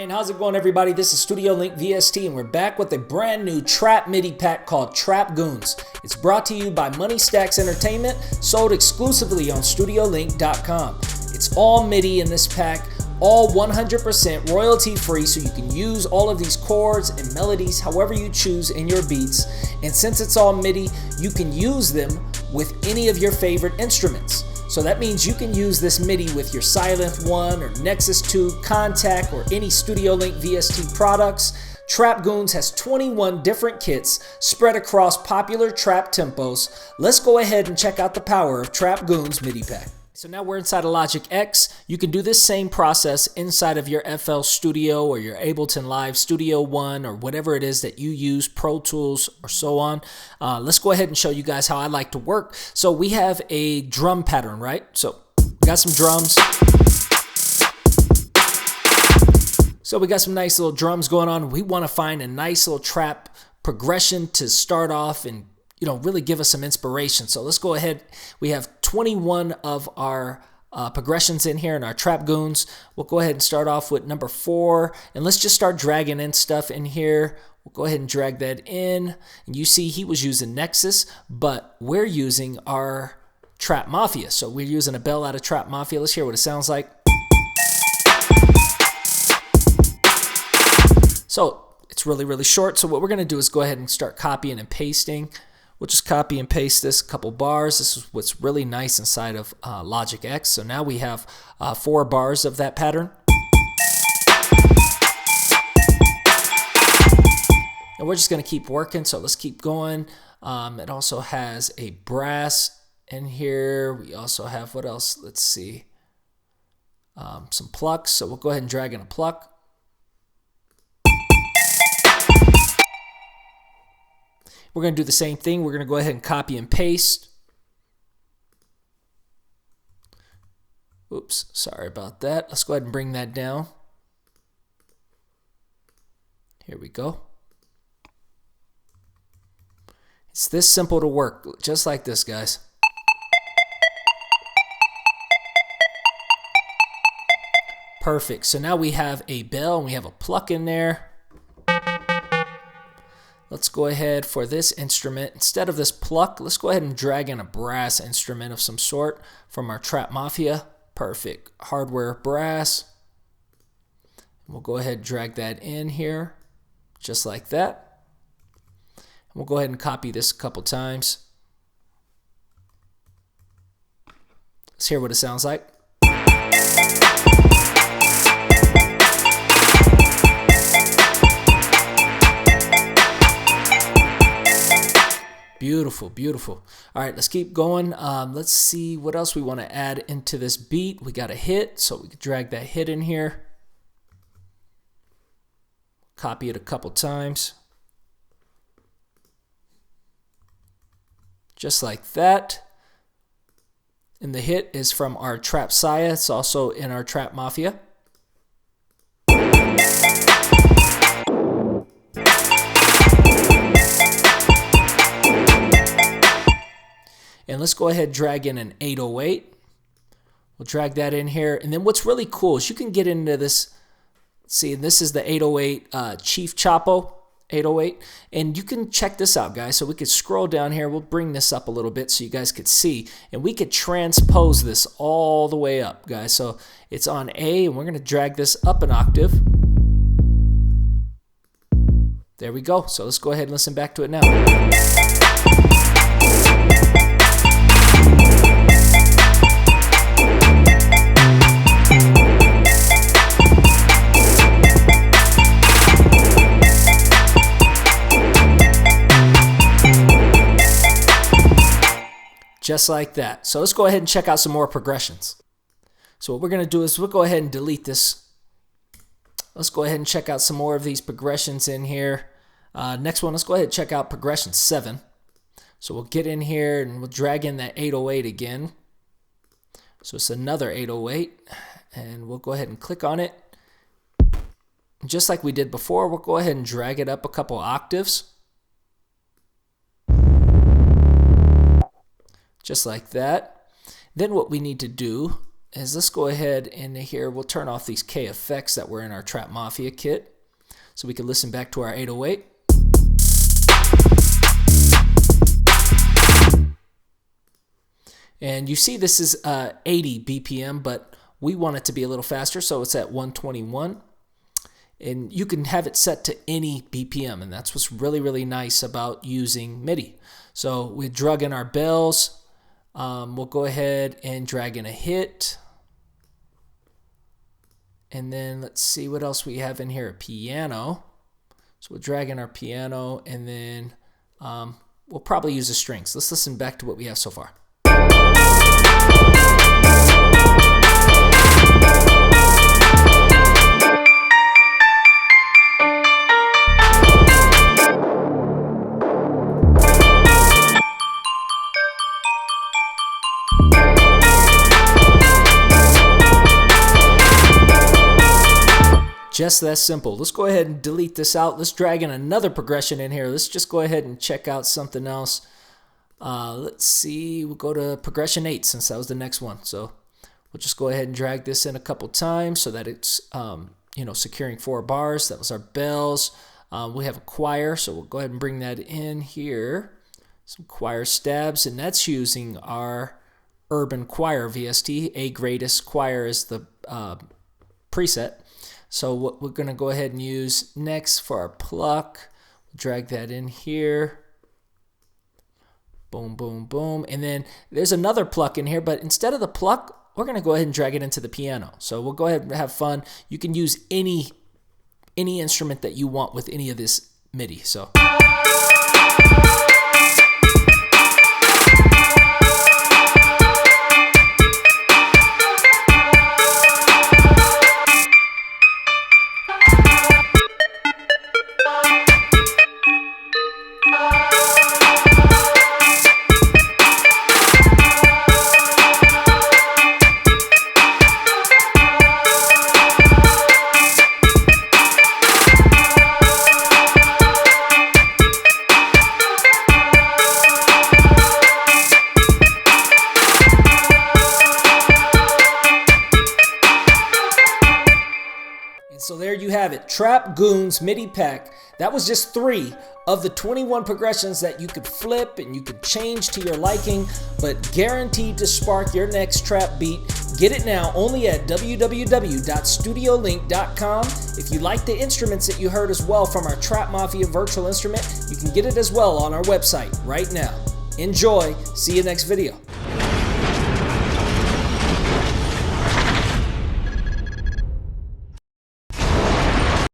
Ryan, how's it going, everybody? This is Studio Link VST, and we're back with a brand new trap MIDI pack called Trap Goons. It's brought to you by Money Stacks Entertainment, sold exclusively on StudioLink.com. It's all MIDI in this pack, all 100% royalty free, so you can use all of these chords and melodies however you choose in your beats. And since it's all MIDI, you can use them with any of your favorite instruments. So that means you can use this MIDI with your Silent 1 or Nexus 2, Contact, or any Studio Link VST products. Trap Goons has 21 different kits spread across popular trap tempos. Let's go ahead and check out the power of Trap Goons MIDI pack. So now we're inside of Logic X. You can do this same process inside of your FL Studio or your Ableton Live Studio One or whatever it is that you use, Pro Tools or so on. Let's go ahead and show you guys how I like to work. So we have a drum pattern, right? So we got some drums. So we got some nice little drums going on. We want to find a nice little trap progression to start off and really give us some inspiration. So let's go ahead. We have 21 of our progressions in here in our Trap Goons. We'll go ahead and start off with number 4, and let's just start dragging in stuff in here. We'll go ahead and drag that in, and you see he was using Nexus, but we're using our Trap Mafia. So we're using a bell out of Trap Mafia. Let's hear what it sounds like. So it's really, really short. So what we're going to do is go ahead and start copying and pasting. We'll just copy and paste this couple bars. This is what's really nice inside of Logic X. So now we have 4 bars of that pattern. And we're just going to keep working. So let's keep going. It also has a brass in here. We also have, what else? Let's see. Some plucks. So we'll go ahead and drag in a pluck. We're going to do the same thing. We're going to go ahead and copy and paste. Oops, sorry about that. Let's go ahead and bring that down. Here we go. It's this simple to work, just like this, guys. Perfect. So now we have a bell and we have a pluck in there. Let's go ahead for this instrument. Instead of this pluck, let's go ahead and drag in a brass instrument of some sort from our Trap Mafia. Perfect. Hardware brass. We'll go ahead and drag that in here, just like that. And we'll go ahead and copy this a couple times. Let's hear what it sounds like. Beautiful, beautiful. All right, let's keep going. Let's see what else we want to add into this beat. We got a hit, so we can drag that hit in here. Copy it a couple times. Just like that. And the hit is from our Trap Saya. It's also in our Trap Mafia. And let's go ahead and drag in an 808. We'll drag that in here. And then what's really cool is you can get into this. See, this is the 808 Chief Chapo 808. And you can check this out, guys. So we could scroll down here. We'll bring this up a little bit so you guys could see. And we could transpose this all the way up, guys. So it's on A, and we're going to drag this up an octave. There we go. So let's go ahead and listen back to it now. Just like that. So let's go ahead and check out some more progressions. So what we're going to do is we'll go ahead and delete this. Let's go ahead and check out some more of these progressions in here. Next one, let's go ahead and check out progression 7. So we'll get in here and we'll drag in that 808 again. So it's another 808. And we'll go ahead and click on it. And just like we did before, we'll go ahead and drag it up a couple octaves. Just like that. Then what we need to do is let's go ahead and here we'll turn off these K effects that were in our Trap Mafia kit so we can listen back to our 808. And you see this is 80 BPM, but we want it to be a little faster, so it's at 121. And you can have it set to any BPM, and that's what's really, really nice about using MIDI. So we drug in our bells. We'll go ahead and drag in a hit. And then let's see what else we have in here, a piano. So we'll drag in our piano, and then we'll probably use the strings. Let's listen back to what we have so far. Just that simple. Let's go ahead and delete this out. Let's drag in another progression in here. Let's just go ahead and check out something else. Let's see. We'll go to progression 8 since that was the next one. So we'll just go ahead and drag this in a couple times so that it's securing 4 bars. That was our bells. We have a choir, so we'll go ahead and bring that in here. Some choir stabs, and that's using our Urban Choir VST. A Greatest Choir is the preset. So what we're going to go ahead and use next for our pluck, drag that in here. Boom, boom, boom. And then there's another pluck in here, but instead of the pluck, we're going to go ahead and drag it into the piano. So we'll go ahead and have fun. You can use any instrument that you want with any of this MIDI. So. So there you have it, Trap Goons MIDI pack. That was just 3 of the 21 progressions that you could flip and you could change to your liking, but guaranteed to spark your next trap beat. Get it now only at www.studiolink.com. If you like the instruments that you heard as well from our Trap Mafia virtual instrument, you can get it as well on our website right now. Enjoy. See you next video.